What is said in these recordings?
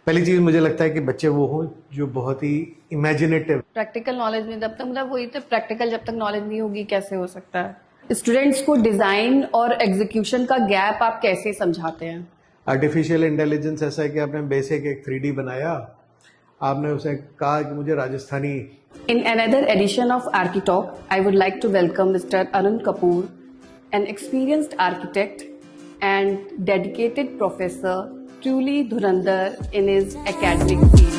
पहली चीज मुझे लगता है कि बच्चे वो हों जो बहुत ही इमेजिनेटिव। प्रैक्टिकल नॉलेज में जब तक मतलब वही तो प्रैक्टिकल जब तक नॉलेज नहीं होगी कैसे हो सकता है। स्टूडेंट्स को डिजाइन और एग्जीक्यूशन का गैप आप कैसे समझाते हैं? आर्टिफिशियल इंटेलिजेंस ऐसा है कि आपने बेसिक एक 3D बनाया, आपने उसे कहा कि मुझे Rajasthani. In another edition of Architalk, I would like to welcome Mr. Arun Kapoor, an experienced architect and dedicated professor, truly dhurandhar in his academic field.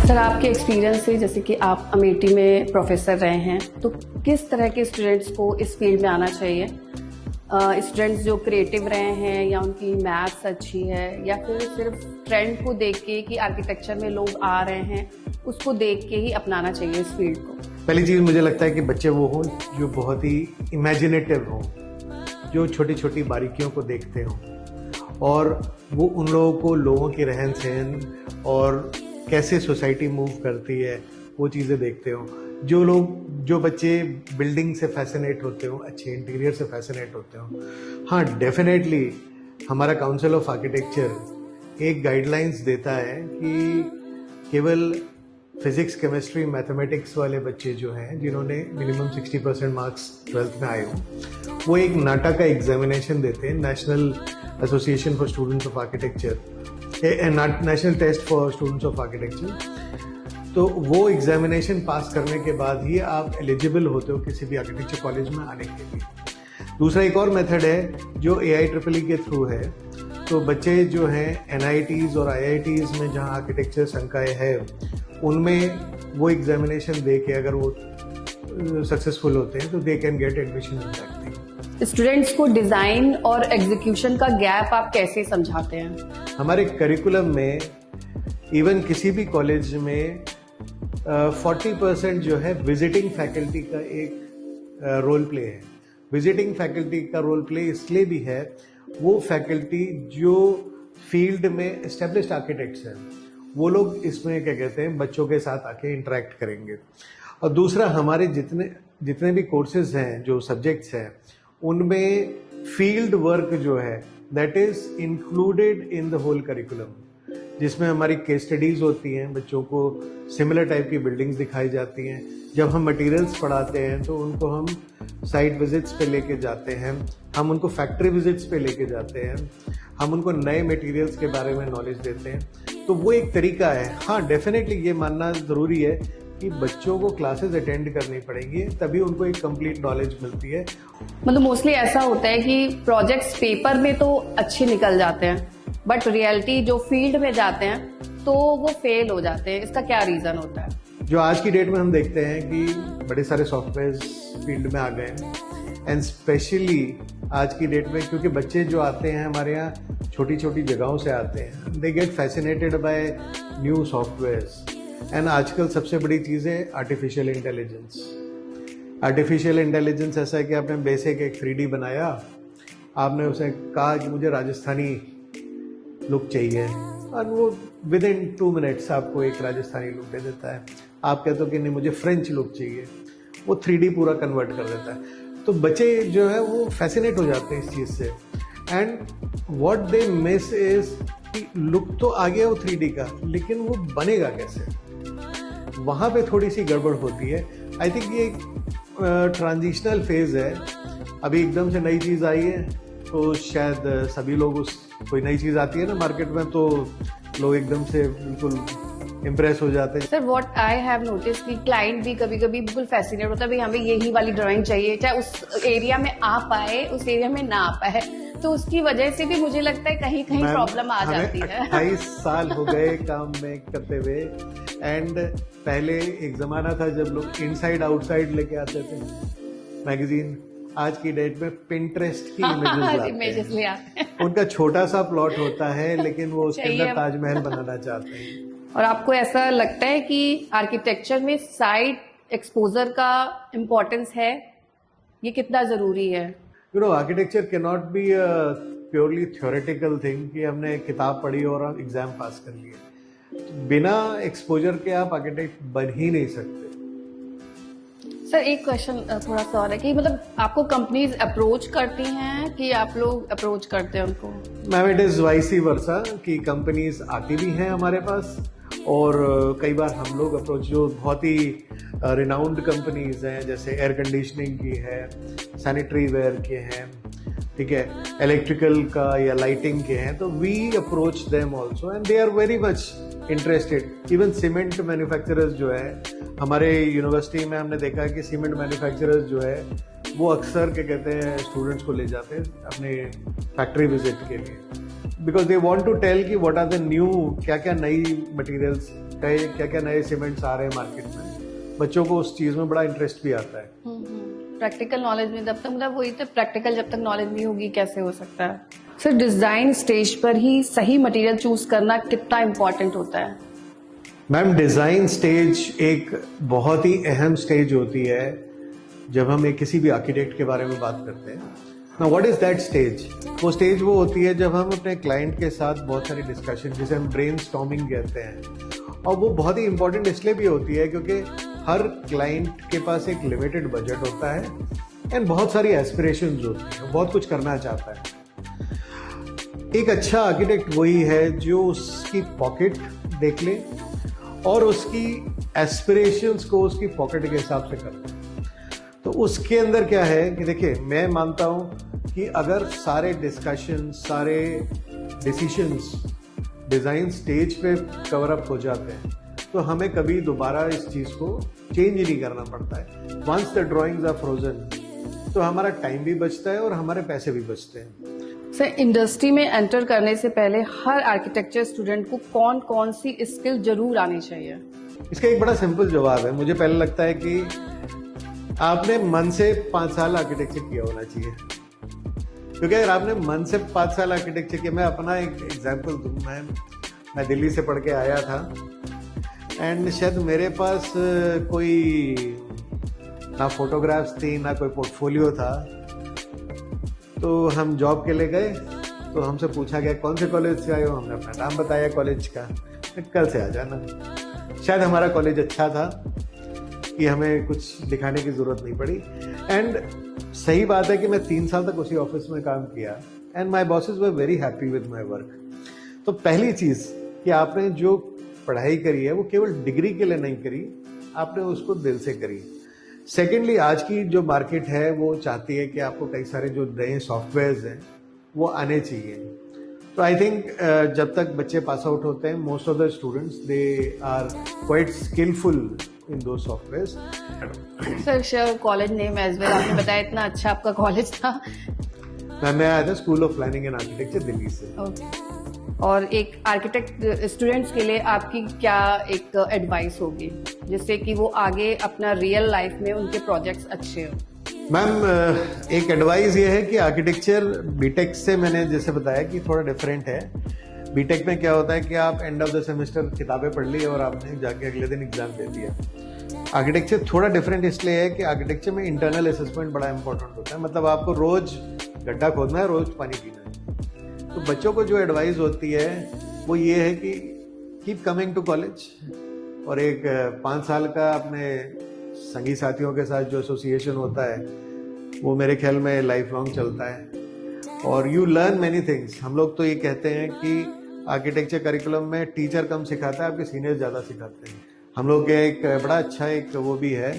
Sir, आपके एक्सपीरियंस से जैसे कि आप अमेठी में प्रोफेसर रहे हैं, तो किस तरह के स्टूडेंट्स को इस फील्ड में आना चाहिए? स्टूडेंट्स जो क्रिएटिव रहे हैं या उनकी मैथ्स अच्छी है या फिर सिर्फ ट्रेंड को देख के कि आर्किटेक्चर में लोग आ रहे हैं उसको देख के ही अपनाना चाहिए इस फील्ड को? पहली चीज मुझे लगता है कि बच्चे वो हों जो बहुत ही इमेजिनेटिव हों, जो छोटी छोटी बारीकियों को देखते हों और वो उन लोगों को लोगों के रहन सहन और कैसे सोसाइटी मूव करती है वो चीज़ें देखते हो। जो बच्चे बिल्डिंग से फैसिनेट होते हो, अच्छे इंटीरियर से फैसिनेट होते हो, हाँ डेफिनेटली हमारा काउंसिल ऑफ आर्किटेक्चर एक गाइडलाइंस देता है कि केवल फिजिक्स, केमिस्ट्री, मैथमेटिक्स वाले बच्चे जो हैं जिन्होंने मिनिमम 60% मार्क्स 12th में आए हों, वो एक नाटा का एग्जामिनेशन देते हैं, national association for students of architecture, national test for students of architecture. तो वो एग्जामिनेशन पास करने के बाद ही आप एलिजिबल होते हो किसी भी आर्किटेक्चर कॉलेज में आने के लिए। दूसरा एक और मेथड है जो AIEEE के थ्रू है। तो बच्चे जो हैं NITs और IITs में जहाँ आर्किटेक्चर संकाय है उनमें वो एग्जामिनेशन दे के अगर वो सक्सेसफुल होते हैं तो they can get admission in that thing. Students को डिजाइन और एग्जीक्यूशन का गैप आप कैसे समझाते हैं? हमारे करिकुलम में इवन किसी भी कॉलेज में 40% जो है विजिटिंग फैकल्टी का एक रोल प्ले है। विजिटिंग फैकल्टी का रोल प्ले इसलिए भी है, वो फैकल्टी जो फील्ड में एस्टेब्लिश्ड आर्किटेक्ट्स हैं वो लोग इसमें क्या कहते हैं बच्चों के साथ आके इंटरेक्ट करेंगे। और दूसरा हमारे जितने भी कोर्सेज हैं, जो सब्जेक्ट्स हैं, उनमें फील्ड वर्क जो है that is included in the whole curriculum, जिसमें हमारी केस स्टडीज होती हैं, बच्चों को सिमिलर टाइप की बिल्डिंग्स दिखाई जाती हैं। जब हम मटेरियल्स पढ़ाते हैं तो उनको हम साइट विजिट्स पे लेके जाते हैं, हम उनको फैक्ट्री विजिट्स पे लेके जाते हैं, हम उनको नए मटेरियल्स के बारे में नॉलेज देते हैं। तो वो एक तरीका है। हाँ डेफिनेटली ये मानना ज़रूरी है कि बच्चों को क्लासेस अटेंड करनी पड़ेंगी, तभी उनको एक कंप्लीट नॉलेज मिलती है। मतलब मोस्टली ऐसा होता है कि प्रोजेक्ट्स पेपर में तो अच्छे निकल जाते हैं बट रियलिटी जो फील्ड में जाते हैं तो वो फेल हो जाते हैं। इसका क्या रीजन होता है? जो आज की डेट में हम देखते हैं कि बड़े सारे सॉफ्टवेयर फील्ड में आ गए हैं एंड स्पेशली आज की डेट में क्योंकि बच्चे जो आते हैं हमारे यहाँ छोटी छोटी जगहों से आते हैं, they get fascinated by new softwares. And आजकल सबसे बड़ी चीज़ है आर्टिफिशियल इंटेलिजेंस। आर्टिफिशियल इंटेलिजेंस ऐसा है कि आपने बेसिक एक 3D बनाया, आपने उसे कहा कि मुझे राजस्थानी लुक चाहिए और वो विद इन 2 मिनट्स आपको एक राजस्थानी लुक दे देता है। आप कहते हो कि नहीं मुझे फ्रेंच लुक चाहिए, वो 3D पूरा कन्वर्ट कर देता है। तो बच्चे जो है वो फैसिनेट हो जाते हैं इस चीज़ से and what they miss is कि लुक तो आ गया वो 3D का, लेकिन वो बनेगा कैसे, वहाँ पे थोड़ी सी गड़बड़ होती है। आई थिंक ये ट्रांजिशनल फेज है। अभी एकदम से नई चीज़ आई है तो शायद सभी लोग कोई नई चीज़ आती है ना मार्केट में तो लोग एकदम से बिल्कुल इम्प्रेस हो जाते हैं। Sir what I have notice कि क्लाइंट भी कभी कभी बिल्कुल फैसिनेट होता है, भाई हमें यही वाली ड्राइंग चाहिए, चाहे उस एरिया में आ पाए उस एरिया में ना आ पाए, तो उसकी वजह से भी मुझे लगता है कहीं कहीं प्रॉब्लम आ जाती है। 28 साल हो गए काम में करते हुए एंड पहले एक जमाना था जब लोग इनसाइड आउटसाइड लेके आते थे मैगजीन। आज की डेट में पिंटरेस्ट की इमेजेस ले आते हैं। उनका छोटा सा प्लॉट होता है लेकिन वो उसके अंदर ताजमहल बनाना चाहते हैं। और आपको ऐसा लगता है कि आर्किटेक्चर में साइट एक्सपोजर का इम्पोर्टेंस है, ये कितना जरूरी है? You know architecture can not be a purely theoretical thing कि हमने किताब पढ़ी और एग्जाम पास कर लिए। बिना एक्सपोजर के आप आर्किटेक्ट बन ही नहीं सकते। सर एक क्वेश्चन थोड़ा सा और है कि मतलब आपको कंपनीज अप्रोच करती हैं कि आप लोग अप्रोच करते हैं उनको? मैम इट इज़ वाइसी वर्सा कि कंपनीज आती भी हैं हमारे पास और कई बार हम लोग अप्रोच, जो बहुत ही रिनाउंड कंपनीज हैं जैसे एयर कंडीशनिंग की है, सैनिटरी वेयर के हैं, ठीक है, इलेक्ट्रिकल का या लाइटिंग के हैं, तो we approach them also and they are very much interested. Even cement manufacturers जो है हमारे यूनिवर्सिटी में, हमने देखा है कि सीमेंट मैन्युफैक्चरर्स जो है वो अक्सर क्या कहते हैं स्टूडेंट्स को ले जाते हैं अपने फैक्ट्री विजिट के लिए, because they want to tell कि व्हाट आर द न्यू, क्या क्या नई मटेरियल्स, क्या क्या नए सीमेंट्स आ रहे हैं मार्केट में। बच्चों को उस चीज़ में बड़ा इंटरेस्ट भी आता है। प्रैक्टिकल नॉलेज में जब तक मतलब वही तो प्रैक्टिकल जब तक नॉलेज नहीं होगी कैसे हो सकता है? सर डिजाइन स्टेज पर ही सही मटेरियल चूज करना कितना इम्पोर्टेंट होता है? मैम डिज़ाइन स्टेज एक बहुत ही अहम स्टेज होती है जब हम एक किसी भी आर्किटेक्ट के बारे में बात करते हैं। ना व्हाट इज़ दैट स्टेज? वो स्टेज वो होती है जब हम अपने क्लाइंट के साथ बहुत सारी डिस्कशन, जिसे हम ब्रेनस्टॉर्मिंग कहते हैं, और वो बहुत ही इंपॉर्टेंट इसलिए भी होती है क्योंकि हर क्लाइंट के पास एक लिमिटेड बजट होता है एंड बहुत सारी एस्पिरेशंस होती हैं, बहुत कुछ करना चाहता है। एक अच्छा आर्किटेक्ट वही है जो उसकी पॉकेट देख ले और उसकी एस्पिरेशंस को उसकी पॉकेट के हिसाब से करता है। तो उसके अंदर क्या है कि देखिए, मैं मानता हूं कि अगर सारे डिस्कशन, सारे डिसीशंस डिज़ाइन स्टेज पे कवर अप हो जाते हैं तो हमें कभी दोबारा इस चीज़ को चेंज ही नहीं करना पड़ता है। Once the drawings are frozen तो हमारा टाइम भी बचता है और हमारे पैसे भी बचते हैं। सर इंडस्ट्री में एंटर करने से पहले हर आर्किटेक्चर स्टूडेंट को कौन कौन सी स्किल जरूर आनी चाहिए? इसका एक बड़ा सिंपल जवाब है। मुझे पहले लगता है कि आपने मन से 5 साल आर्किटेक्चर किया होना चाहिए, क्योंकि अगर आपने मन से 5 साल आर्किटेक्चर किया, मैं अपना एक एग्जांपल दूँ, मैं दिल्ली से पढ़ के आया था एंड शायद मेरे पास कोई ना फोटोग्राफ्स थी ना कोई पोर्टफोलियो था। तो हम जॉब के लिए गए तो हमसे पूछा गया कौन से कॉलेज से आए हो, हमने अपना नाम बताया कॉलेज का, कल से आ जाना। शायद हमारा कॉलेज अच्छा था कि हमें कुछ दिखाने की ज़रूरत नहीं पड़ी। एंड सही बात है कि मैं 3 साल तक उसी ऑफिस में काम किया and my bosses were very happy with my work. तो पहली चीज़ कि आपने जो पढ़ाई करी है वो केवल डिग्री के लिए नहीं करी, आपने उसको दिल से करी। सेकेंडली, आज की जो मार्केट है वो चाहती है कि आपको कई सारे जो नए सॉफ्टवेयर्स हैं वो आने चाहिए। तो आई थिंक जब तक बच्चे पास आउट होते हैं, most of the students they are quite skilful in दो softwares. Sir college name as well आपने बताया, इतना अच्छा आपका कॉलेज था। मैं आया था school of planning and architecture Delhi से। ओके। और एक आर्किटेक्ट स्टूडेंट्स के लिए आपकी क्या एक एडवाइस होगी जिससे कि वो आगे अपना रियल लाइफ में उनके प्रोजेक्ट्स अच्छे हो? मैम एक एडवाइस ये है कि आर्किटेक्चर बीटेक से, मैंने जैसे बताया कि थोड़ा डिफरेंट है। बीटेक में क्या होता है कि आप एंड ऑफ द सेमेस्टर किताबें पढ़ ली और आपने जाके अगले दिन एग्जाम दे दिया। आर्किटेक्चर थोड़ा डिफरेंट इसलिए है कि आर्किटेक्चर में इंटरनल असेसमेंट बड़ा इंपॉर्टेंट होता है। मतलब आपको रोज गड्ढा खोदना है, रोज पानी पीना है। तो बच्चों को जो एडवाइस होती है वो ये है कि कीप कमिंग टू कॉलेज, और एक 5 साल का अपने संगी साथियों के साथ जो एसोसिएशन होता है वो मेरे ख्याल में लाइफ लॉन्ग चलता है और यू लर्न मैनी थिंग्स। हम लोग तो ये कहते हैं कि आर्किटेक्चर करिकुलम में टीचर कम सिखाता है, आपके सीनियर ज़्यादा सिखाते हैं। हम लोग के एक बड़ा अच्छा एक वो भी है,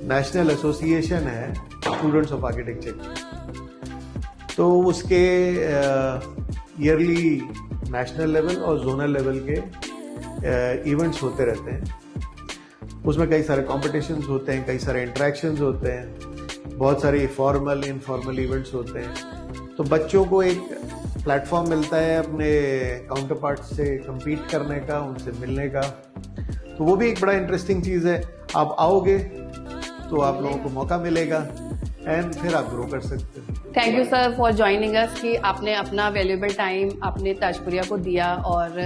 नेशनल एसोसिएशन है स्टूडेंट्स ऑफ आर्किटेक्चर की, तो उसके ईयरली नेशनल लेवल और जोनल लेवल के इवेंट्स होते रहते हैं। उसमें कई सारे कॉम्पिटिशन्स होते हैं, कई सारे इंटरेक्शंस होते हैं, बहुत सारे फॉर्मल इनफॉर्मल इवेंट्स होते हैं। तो बच्चों को एक प्लेटफॉर्म मिलता है अपने काउंटर पार्ट से कम्पीट करने का, उनसे मिलने का। तो वो भी एक बड़ा इंटरेस्टिंग चीज़ है। आप आओगे तो आप लोगों को मौका मिलेगा एंड फिर आप ग्रो कर सकते हैं। Thank you sir for joining us कि आपने अपना वैल्यूएबल टाइम अपने ताजपुरिया को दिया और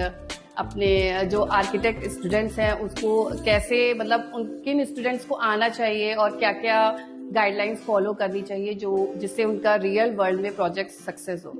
अपने जो आर्किटेक्ट स्टूडेंट्स हैं उसको कैसे, मतलब उन किन स्टूडेंट्स को आना चाहिए और क्या क्या गाइडलाइंस फॉलो करनी चाहिए जो जिससे उनका रियल वर्ल्ड में प्रोजेक्ट सक्सेस हो।